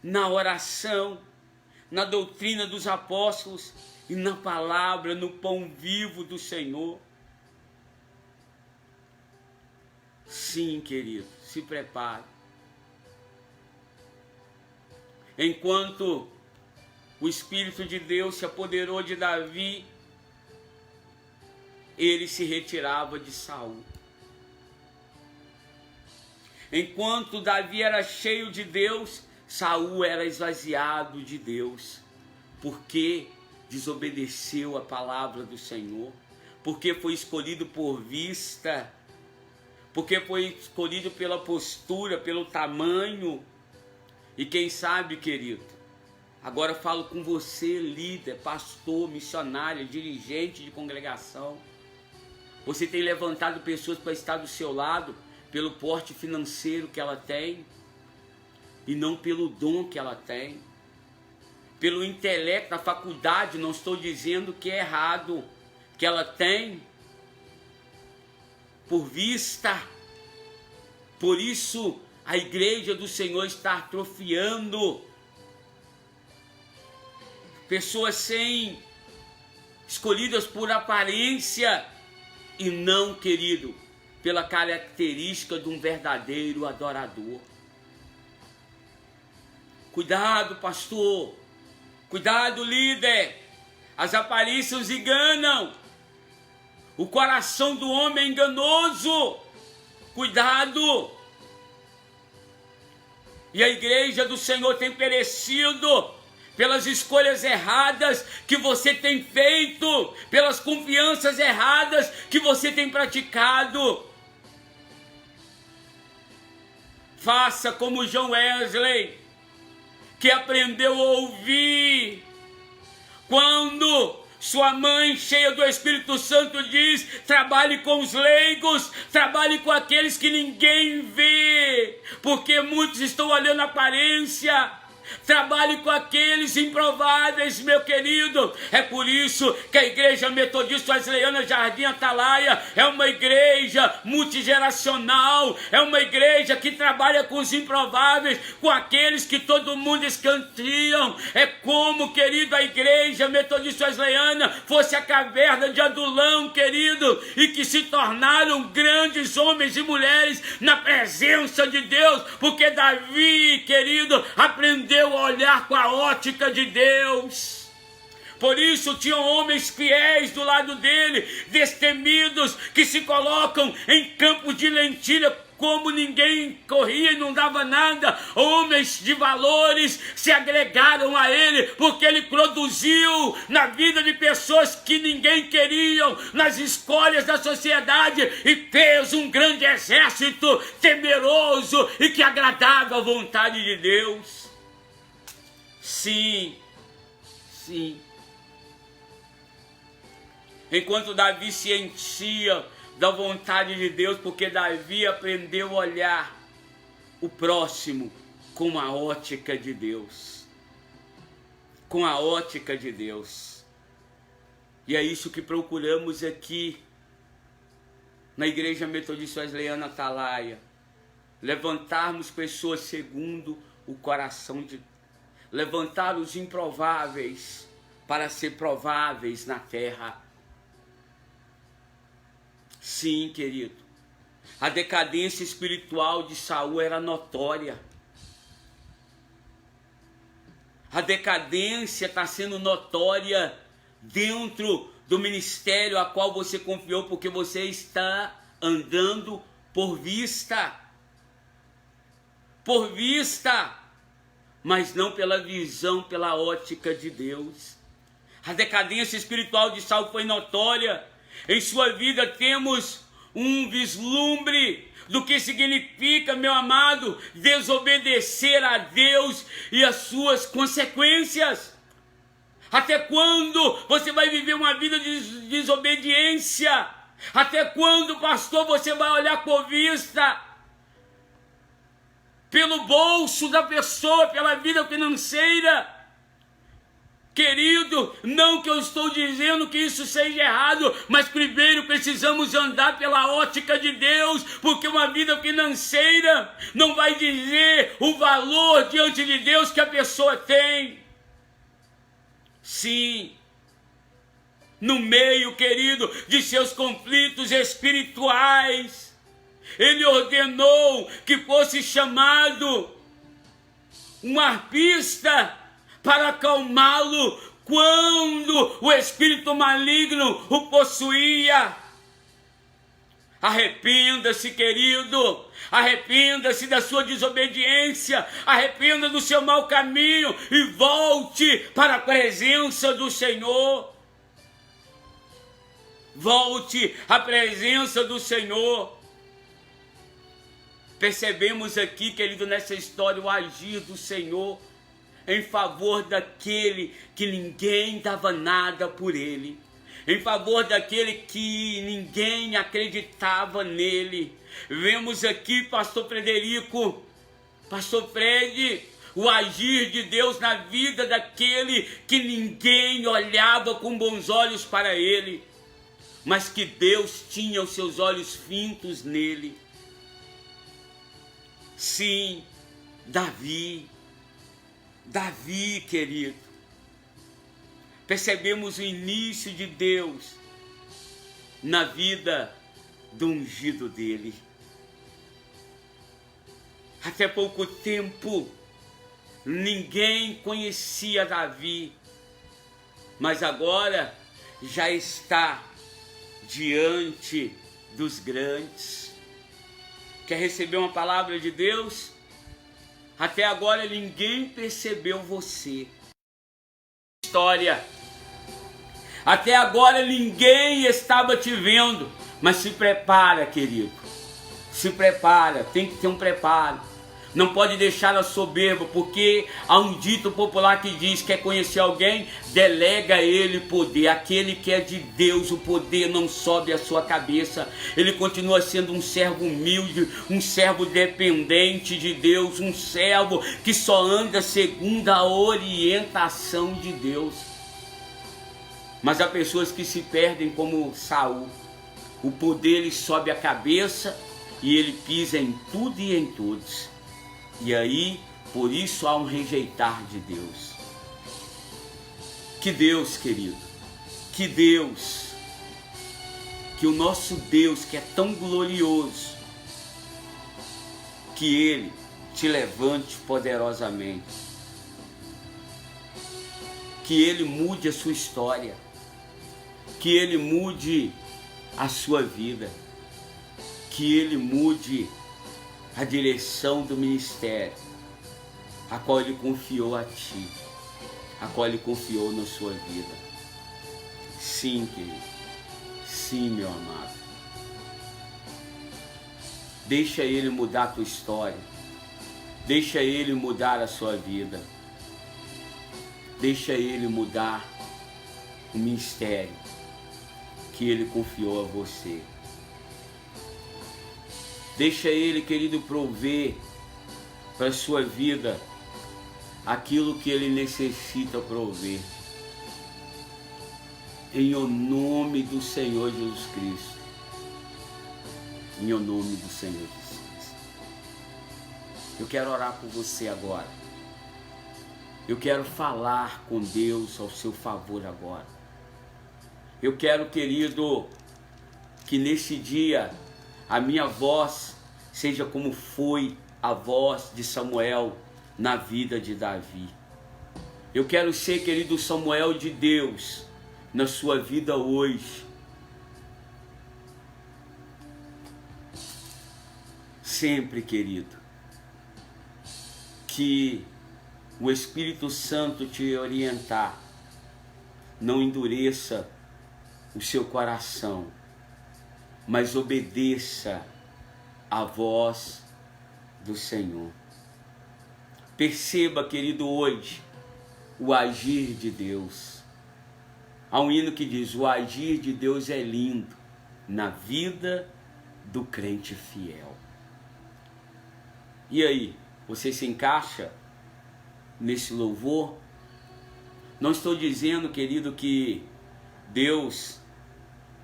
na oração, na doutrina dos apóstolos e na palavra, no pão vivo do Senhor. Sim, querido, se prepare. Enquanto o Espírito de Deus se apoderou de Davi, ele se retirava de Saul. Enquanto Davi era cheio de Deus, Saul era esvaziado de Deus, porque desobedeceu a palavra do Senhor, porque foi escolhido por vista, porque foi escolhido pela postura, pelo tamanho. E quem sabe, querido, agora eu falo com você, líder, pastor, missionário, dirigente de congregação. Você tem levantado pessoas para estar do seu lado pelo porte financeiro que ela tem e não pelo dom que ela tem. Pelo intelecto, a faculdade, não estou dizendo que é errado, que ela tem por vista. Por isso, a igreja do Senhor está atrofiando. Pessoas escolhidas por aparência e não, querido, pela característica de um verdadeiro adorador. Cuidado, pastor. Cuidado, líder. As aparências enganam. O coração do homem é enganoso. Cuidado. E a igreja do Senhor tem perecido pelas escolhas erradas que você tem feito, pelas confianças erradas que você tem praticado. Faça como John Wesley, que aprendeu a ouvir. Quando sua mãe, cheia do Espírito Santo, diz: trabalhe com os leigos, trabalhe com aqueles que ninguém vê, porque muitos estão olhando a aparência. Trabalhe com aqueles improváveis, meu querido. É por isso que a Igreja Metodista Wesleyana Jardim Atalaia é uma igreja multigeracional, é uma igreja que trabalha com os improváveis, com aqueles que todo mundo escanteam. É como, querido, a Igreja Metodista Wesleyana fosse a caverna de Adulão, querido, e que se tornaram grandes homens e mulheres na presença de Deus, porque Davi, querido, aprendeu a olhar com a ótica de Deus. Por isso tinham homens fiéis do lado dele, destemidos, que se colocam em campos de lentilha, como ninguém corria e não dava nada. Homens de valores se agregaram a ele, porque ele produziu na vida de pessoas que ninguém queriam, nas escolhas da sociedade, e fez um grande exército temeroso e que agradava a vontade de Deus. Sim, sim. Enquanto Davi se enchia da vontade de Deus, porque Davi aprendeu a olhar o próximo com a ótica de Deus. Com a ótica de Deus. E é isso que procuramos aqui na Igreja Metodista Wesleyana Atalaia. Levantarmos pessoas segundo o coração de Deus. Levantar os improváveis para ser prováveis na terra. Sim, querido, a decadência espiritual de Saul era notória. A decadência está sendo notória dentro do ministério a qual você confiou, porque você está andando por vista. Por vista, mas não pela visão, pela ótica de Deus. A decadência espiritual de Saul foi notória. Em sua vida temos um vislumbre do que significa, meu amado, desobedecer a Deus e as suas consequências. Até quando você vai viver uma vida de desobediência? Até quando, pastor, você vai olhar por vista? Pelo bolso da pessoa, pela vida financeira? Querido, não que eu estou dizendo que isso seja errado, mas primeiro precisamos andar pela ótica de Deus, porque uma vida financeira não vai dizer o valor diante de Deus que a pessoa tem. Sim, no meio, querido, de seus conflitos espirituais, ele ordenou que fosse chamado um arpista para acalmá-lo quando o espírito maligno o possuía. Arrependa-se, querido, arrependa-se da sua desobediência, arrependa do seu mau caminho e volte para a presença do Senhor. Volte à presença do Senhor. Percebemos aqui, querido, nessa história o agir do Senhor em favor daquele que ninguém dava nada por ele, em favor daquele que ninguém acreditava nele. Vemos aqui, pastor Frederico, pastor Fred, o agir de Deus na vida daquele que ninguém olhava com bons olhos para ele, mas que Deus tinha os seus olhos fintos nele. Sim, Davi, querido, percebemos o início de Deus na vida do ungido dele. Até pouco tempo, ninguém conhecia Davi, mas agora já está diante dos grandes. Quer receber uma palavra de Deus? Até agora ninguém percebeu você. História. Até agora ninguém estava te vendo. Mas se prepara, querido. Se prepara. Tem que ter um preparo. Não pode deixar a soberba, porque há um dito popular que diz: quer conhecer alguém? Delega a ele poder. Aquele que é de Deus, o poder não sobe à sua cabeça. Ele continua sendo um servo humilde, um servo dependente de Deus, um servo que só anda segundo a orientação de Deus. Mas há pessoas que se perdem como Saul. O poder lhe sobe a cabeça e ele pisa em tudo e em todos. E aí, por isso há um rejeitar de Deus. Que Deus, querido, que Deus, que o nosso Deus, que é tão glorioso, que Ele te levante poderosamente. que Ele mude a sua história, que Ele mude a sua vida, que Ele mude a direção do ministério, a qual Ele confiou a ti, a qual Ele confiou na sua vida. Sim, querido, sim, meu amado. Deixa Ele mudar a tua história, deixa Ele mudar a sua vida, deixa Ele mudar o ministério que Ele confiou a você. Deixa Ele, querido, prover para a sua vida aquilo que Ele necessita prover. Em o nome do Senhor Jesus Cristo. Em o nome do Senhor Jesus Cristo. Eu quero orar por você agora. Eu quero falar com Deus ao seu favor agora. Eu quero, querido, que nesse dia a minha voz seja como foi a voz de Samuel na vida de Davi. Eu quero ser, querido Samuel de Deus, na sua vida hoje. Sempre, querido, que o Espírito Santo te orientar, não endureça o seu coração, mas obedeça a voz do Senhor. Perceba, querido, hoje o agir de Deus. Há um hino que diz: o agir de Deus é lindo na vida do crente fiel. E aí, você se encaixa nesse louvor? Não estou dizendo, querido, que Deus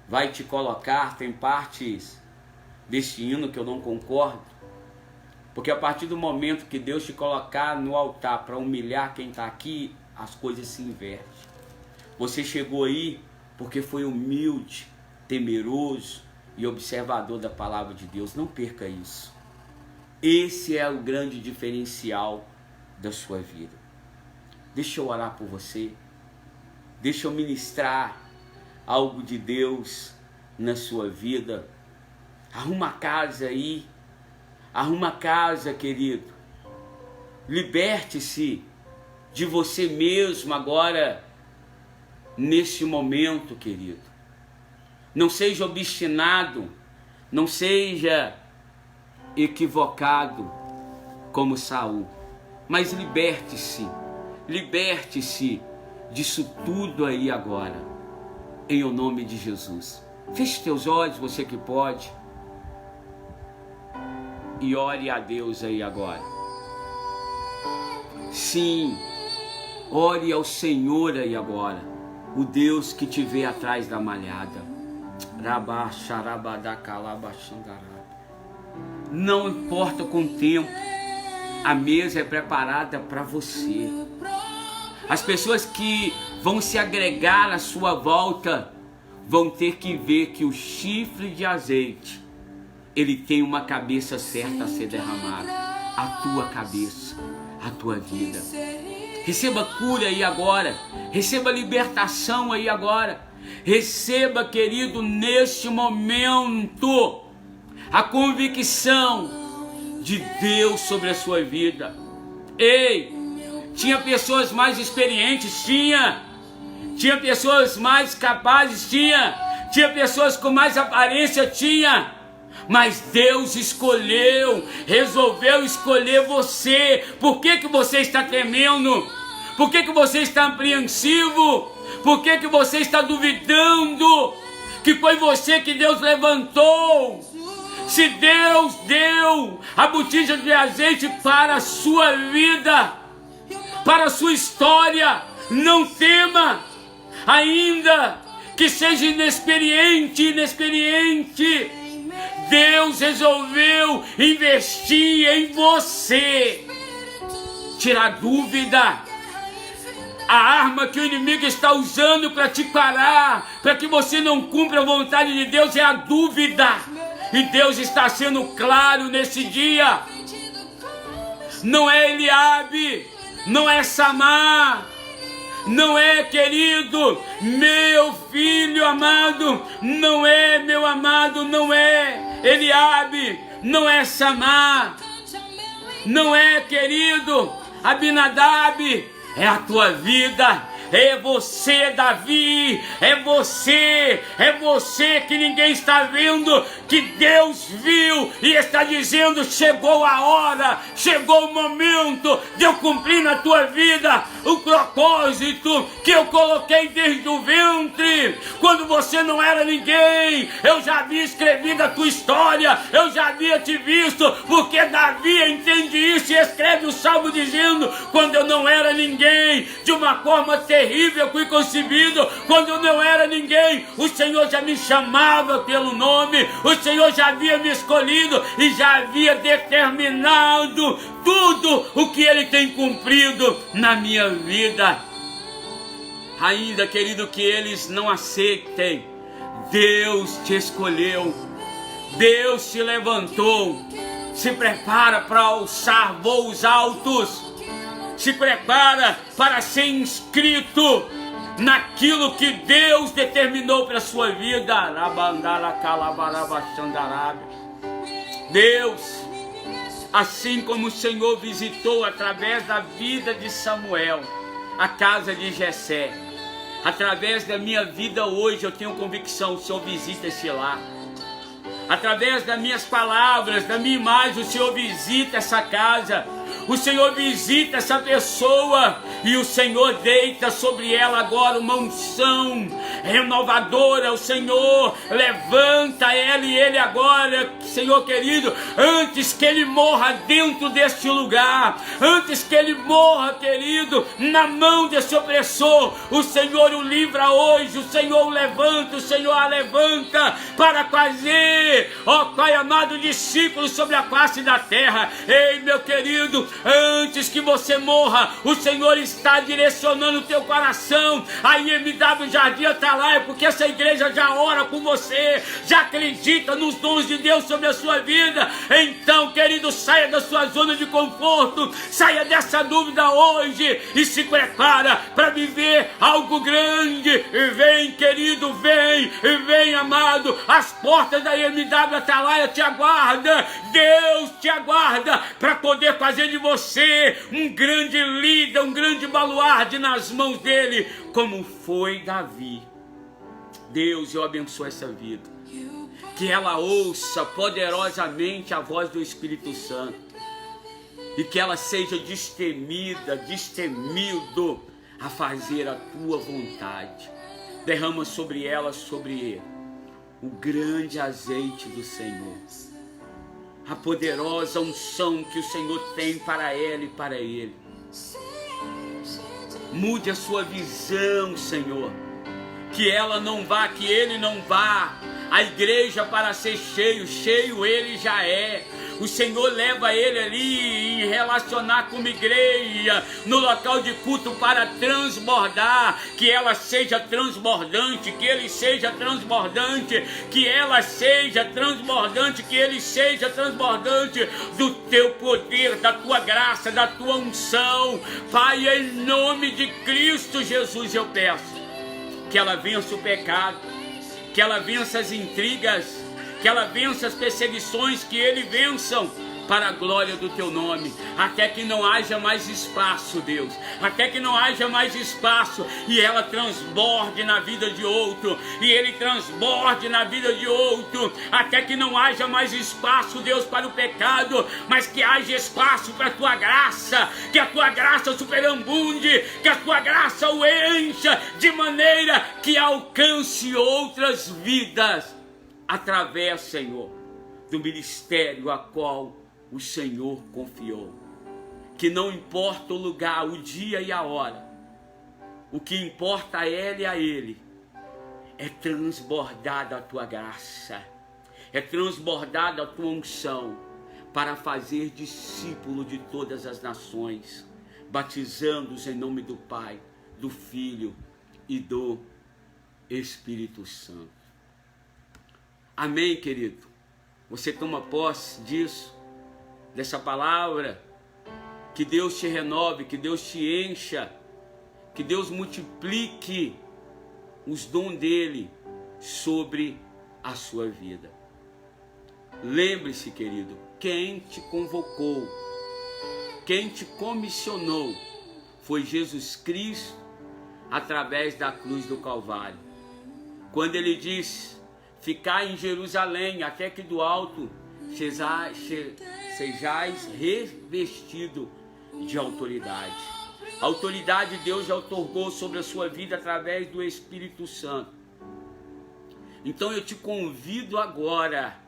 vai te colocar, tem partes desse hino que eu não concordo, porque a partir do momento que Deus te colocar no altar para humilhar quem está aqui, as coisas se invertem. Você chegou aí porque foi humilde, temeroso e observador da palavra de Deus. Não perca isso. Esse é o grande diferencial da sua vida. Deixa eu orar por você. Deixa eu ministrar algo de Deus na sua vida. Arruma a casa aí. Arruma a casa, querido. Liberte-se de você mesmo agora, neste momento, querido. Não seja obstinado. Não seja equivocado como Saul. Mas liberte-se. Liberte-se disso tudo aí agora, em o nome de Jesus. Feche teus olhos, você que pode, e ore a Deus aí agora. Sim, ore ao Senhor aí agora, o Deus que te vê atrás da malhada. Não importa com o tempo, a mesa é preparada para você. As pessoas que vão se agregar à sua volta vão ter que ver que o chifre de azeite, ele tem uma cabeça certa a ser derramada. A tua cabeça, a tua vida. Receba cura aí agora. Receba libertação aí agora. Receba, querido, neste momento, a convicção de Deus sobre a sua vida. Ei! Tinha pessoas mais experientes? Tinha pessoas mais capazes? Tinha pessoas com mais aparência? Tinha. Mas Deus escolheu, resolveu escolher você. Por que você está tremendo? Por que você está apreensivo? Por que você está duvidando que foi você que Deus levantou? Se Deus deu a botija de azeite para a sua vida, para a sua história, não tema, ainda que seja inexperiente, Deus resolveu investir em você. Tirar dúvida. A arma que o inimigo está usando para te parar, para que você não cumpra a vontade de Deus, é a dúvida. E Deus está sendo claro nesse dia. Não é Eliabe, não é Samar, não é, querido, meu filho amado, não é, meu amado, não é Eliabe, não é Samar, não é, querido, Abinadab, é a tua vida. É você, Davi, é você que ninguém está vendo, que Deus viu e está dizendo: chegou a hora, chegou o momento de eu cumprir na tua vida o propósito que eu coloquei desde o ventre, quando você não era ninguém. Eu já havia escrevido a tua história, eu já havia te visto, porque Davi entende isso e escreve o salmo dizendo: quando eu não era ninguém, de uma forma terrível fui concebido, quando eu não era ninguém, o Senhor já me chamava pelo nome, o Senhor já havia me escolhido e já havia determinado tudo o que Ele tem cumprido na minha vida. Ainda, querido, que eles não aceitem, Deus te escolheu, Deus te levantou. Se prepara para alçar voos altos, se prepara para ser inscrito naquilo que Deus determinou para a sua vida. Deus, assim como o Senhor visitou através da vida de Samuel a casa de Jessé, através da minha vida hoje eu tenho convicção: o Senhor visita esse lar. Através das minhas palavras, da minha imagem, o Senhor visita essa casa, o Senhor visita essa pessoa e o Senhor deita sobre ela agora uma unção renovadora. O Senhor levanta ela e ele agora, Senhor querido, antes que ele morra dentro deste lugar, antes que ele morra, querido, na mão desse opressor, o Senhor o livra hoje, o Senhor o levanta, o Senhor a levanta para fazer, ó Pai amado, discípulos sobre a face da terra. Ei, meu querido, antes que você morra, o Senhor está direcionando o teu coração. A IMW Jardim Atalaia, porque essa igreja já ora com você, já acredita nos dons de Deus sobre a sua vida. Então, querido, saia da sua zona de conforto, saia dessa dúvida hoje e se prepara para viver algo grande. E vem, querido, vem, amado. As portas da IMW Atalaia te aguarda, Deus te aguarda para poder fazer de você um grande líder, um grande baluarte nas mãos dele, como foi Davi. Deus, eu abençoo essa vida, que ela ouça poderosamente a voz do Espírito Santo e que ela seja destemido a fazer a tua vontade. Derrama sobre ela, sobre ele, o grande azeite do Senhor, a poderosa unção que o Senhor tem para ela e para ele. Mude a sua visão, Senhor, que ela não vá, que ele não vá à igreja para ser cheio ele já é. O Senhor leva ele ali em relacionar com a igreja, no local de culto, para transbordar, que ela seja transbordante, que ele seja transbordante, que ela seja transbordante, que ele seja transbordante do teu poder, da tua graça, da tua unção. Pai, em nome de Cristo Jesus eu peço que ela vença o pecado, que ela vença as intrigas, que ela vença as perseguições, que ele vençam para a glória do teu nome, até que não haja mais espaço, Deus, até que não haja mais espaço, e ela transborde na vida de outro, e ele transborde na vida de outro, até que não haja mais espaço, Deus, para o pecado, mas que haja espaço para a tua graça, que a tua graça superabunde, que a tua graça o encha, de maneira que alcance outras vidas, através, Senhor, do ministério a qual o Senhor confiou. Que não importa o lugar, o dia e a hora, o que importa a ela e a ele é transbordada a tua graça, é transbordada a tua unção, para fazer discípulo de todas as nações, batizando-os em nome do Pai, do Filho e do Espírito Santo. Amém, querido? Você toma posse disso, dessa palavra? Que Deus te renove, que Deus te encha, Que Deus multiplique os dons dele sobre a sua vida. Lembre-se, querido, quem te convocou, quem te comissionou foi Jesus Cristo através da cruz do Calvário. Quando ele disse: ficai em Jerusalém até que do alto sejais revestido de autoridade. A autoridade Deus já otorgou sobre a sua vida através do Espírito Santo. Então eu te convido agora,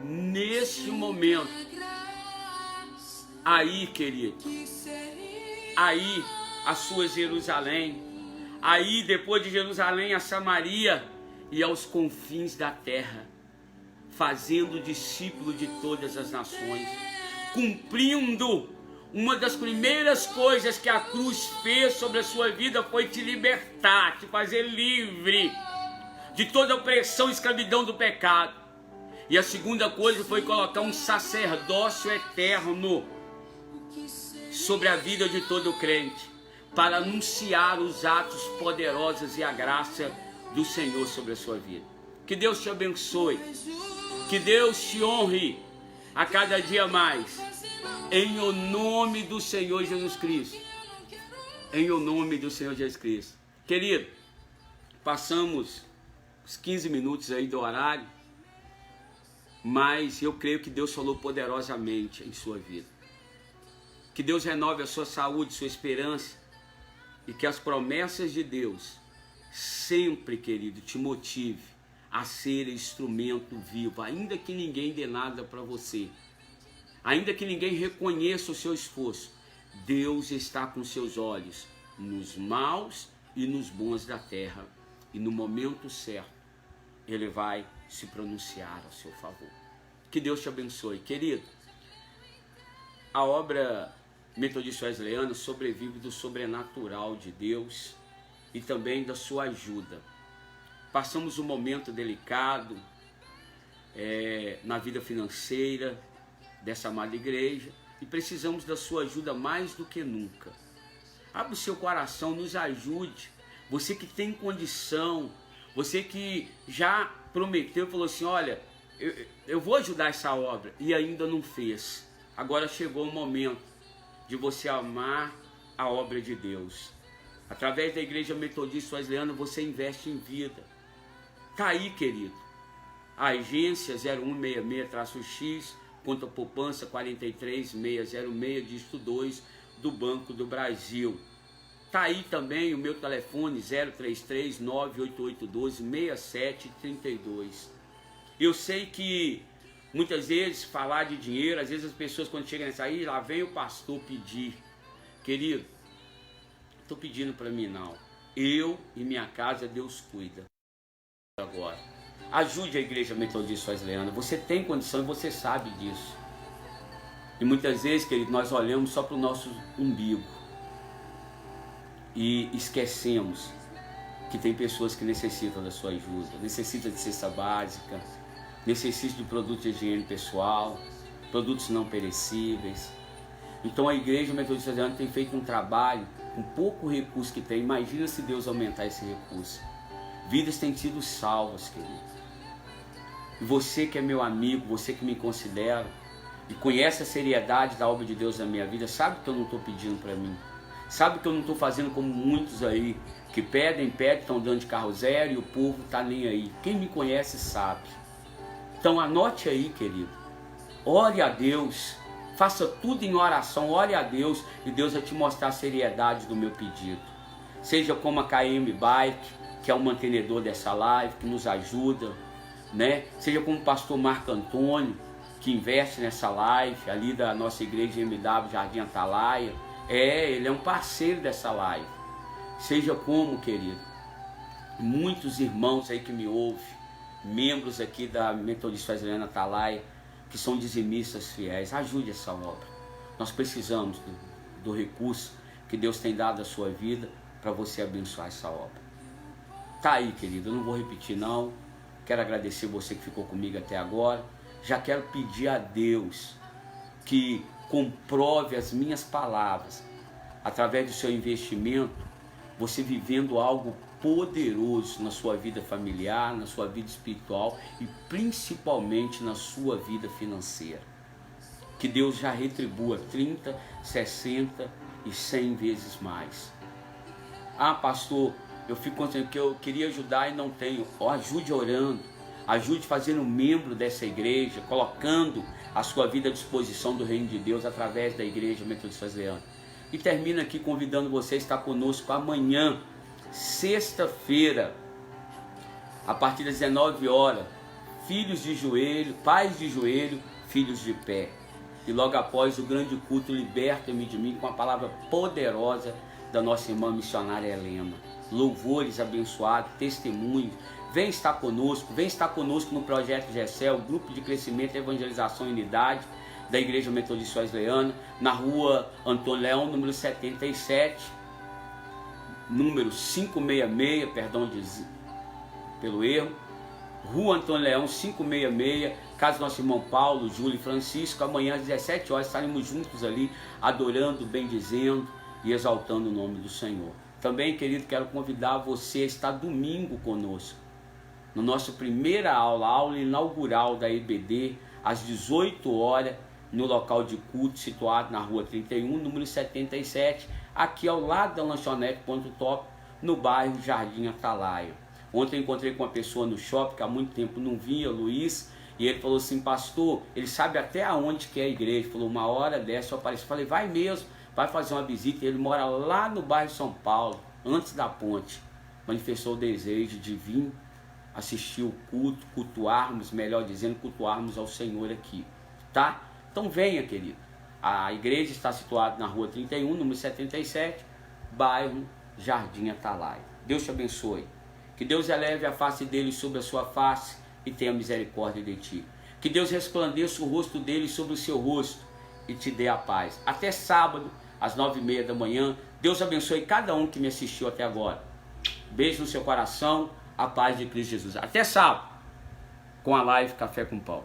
neste momento, aí, querido, aí a sua Jerusalém, aí depois de Jerusalém a Samaria e aos confins da terra, fazendo discípulo de todas as nações, cumprindo uma das primeiras coisas que a cruz fez sobre a sua vida foi te libertar, te fazer livre de toda a opressão e escravidão do pecado. E a segunda coisa foi colocar um sacerdócio eterno sobre a vida de todo crente, para anunciar os atos poderosos e a graça do Senhor sobre a sua vida. Que Deus te abençoe, que Deus te honre a cada dia mais, em o nome do Senhor Jesus Cristo. Em o nome do Senhor Jesus Cristo. Querido, passamos os 15 minutos aí do horário, mas eu creio que Deus falou poderosamente em sua vida. Que Deus renove a sua saúde, sua esperança, e que as promessas de Deus sempre, querido, te motive a ser instrumento vivo, ainda que ninguém dê nada para você, ainda que ninguém reconheça o seu esforço. Deus está com seus olhos nos maus e nos bons da terra, e no momento certo Ele vai se pronunciar a seu favor. Que Deus te abençoe, querido. A obra Metodista Wesleyana sobrevive do sobrenatural de Deus e também da sua ajuda. Passamos um momento delicado na vida financeira dessa amada igreja e precisamos da sua ajuda mais do que nunca. Abra o seu coração, nos ajude. Você que tem condição, você que já prometeu, falou assim: olha, eu vou ajudar essa obra, e ainda não fez. Agora chegou o momento de você amar a obra de Deus. Através da Igreja Metodista Wesleyana você investe em vida. Tá aí, querido. A agência 0166-X, conta poupança 43606, dígito 2 do Banco do Brasil. Tá aí também o meu telefone 033-98812-6732. Eu sei que muitas vezes falar de dinheiro, às vezes as pessoas quando chegam nessa aí, lá vem o pastor pedir. Querido, estou pedindo para mim não. Eu e minha casa, Deus cuida. Agora, ajude a Igreja Metodista Wesleyana. Você tem condição e você sabe disso. E muitas vezes, querido, nós olhamos só para o nosso umbigo e esquecemos que tem pessoas que necessitam da sua ajuda, necessitam de cesta básica, necessitam de produtos de higiene pessoal, produtos não perecíveis. Então a Igreja Metodista Wesleyana tem feito um trabalho com pouco recurso que tem. Imagina se Deus aumentar esse recurso. Vidas têm sido salvas, querido. E você que é meu amigo, você que me considera e conhece a seriedade da obra de Deus na minha vida, sabe que eu não estou pedindo para mim. Sabe que eu não estou fazendo como muitos aí, que pedem, estão dando de carro zero e o povo está nem aí. Quem me conhece sabe. Então anote aí, querido. Ore a Deus. Faça tudo em oração. Ore a Deus e Deus vai te mostrar a seriedade do meu pedido. Seja como a KM Bike, que é o mantenedor dessa live, que nos ajuda, né? Seja como o pastor Marco Antônio, que investe nessa live, ali da nossa igreja MW Jardim Atalaia. Ele é um parceiro dessa live. Seja como, querido, muitos irmãos aí que me ouvem, membros aqui da Metodista Wesleyana Atalaia, que são dizimistas fiéis, ajude essa obra. Nós precisamos do recurso que Deus tem dado à sua vida para você abençoar essa obra. Tá aí, querido, eu não vou repetir não. Quero agradecer você que ficou comigo até agora. Já quero pedir a Deus que comprove as minhas palavras através do seu investimento você vivendo algo poderoso na sua vida familiar, na sua vida espiritual e principalmente na sua vida financeira. Que Deus já retribua 30, 60 e 100 vezes mais. Ah, pastor, eu fico contente que eu queria ajudar e não tenho. Ajude orando, ajude fazendo membro dessa igreja, colocando a sua vida à disposição do reino de Deus através da Igreja Metodista Wesleyana. E termino aqui convidando você a estar conosco amanhã, sexta-feira, a partir das 19 horas, filhos de joelho, pais de joelho, filhos de pé. E logo após o grande culto, liberta-me de mim, com a palavra poderosa da nossa irmã missionária Helena. Louvores abençoados, testemunhos. Vem estar conosco no Projeto GECEL, Grupo de Crescimento, Evangelização e Unidade da Igreja Metodista Wesleyana, na rua Antônio Leão, número 77, número 566, perdão pelo erro, Rua Antônio Leão, 566, casa do nosso irmão Paulo, Júlio e Francisco. Amanhã às 17 horas estaremos juntos ali, adorando, bendizendo e exaltando o nome do Senhor. Também, querido, quero convidar você a estar domingo conosco, no nossa primeira aula inaugural da EBD, às 18 horas, no local de culto situado na rua 31, número 77, aqui ao lado da lanchonete Ponto Top, no bairro Jardim Atalaia. Ontem eu encontrei com uma pessoa no shopping que há muito tempo não via, Luiz, e ele falou assim: pastor, ele sabe até aonde que é a igreja. Ele falou: uma hora dessa eu apareci. Falei: vai mesmo, vai fazer uma visita. Ele mora lá no bairro São Paulo, antes da ponte. Manifestou o desejo de vir assistir o culto, cultuarmos, melhor dizendo, cultuarmos ao Senhor aqui, tá? Então venha, querido. A igreja está situada na rua 31, número 77, bairro Jardim Atalaia. Deus te abençoe. Que Deus eleve a face dele sobre a sua face e tenha misericórdia de ti. Que Deus resplandeça o rosto dele sobre o seu rosto e te dê a paz. Até sábado, às 9h30 da manhã. Deus abençoe cada um que me assistiu até agora. Beijo no seu coração. A paz de Cristo Jesus. Até sábado, com a live Café com Pão.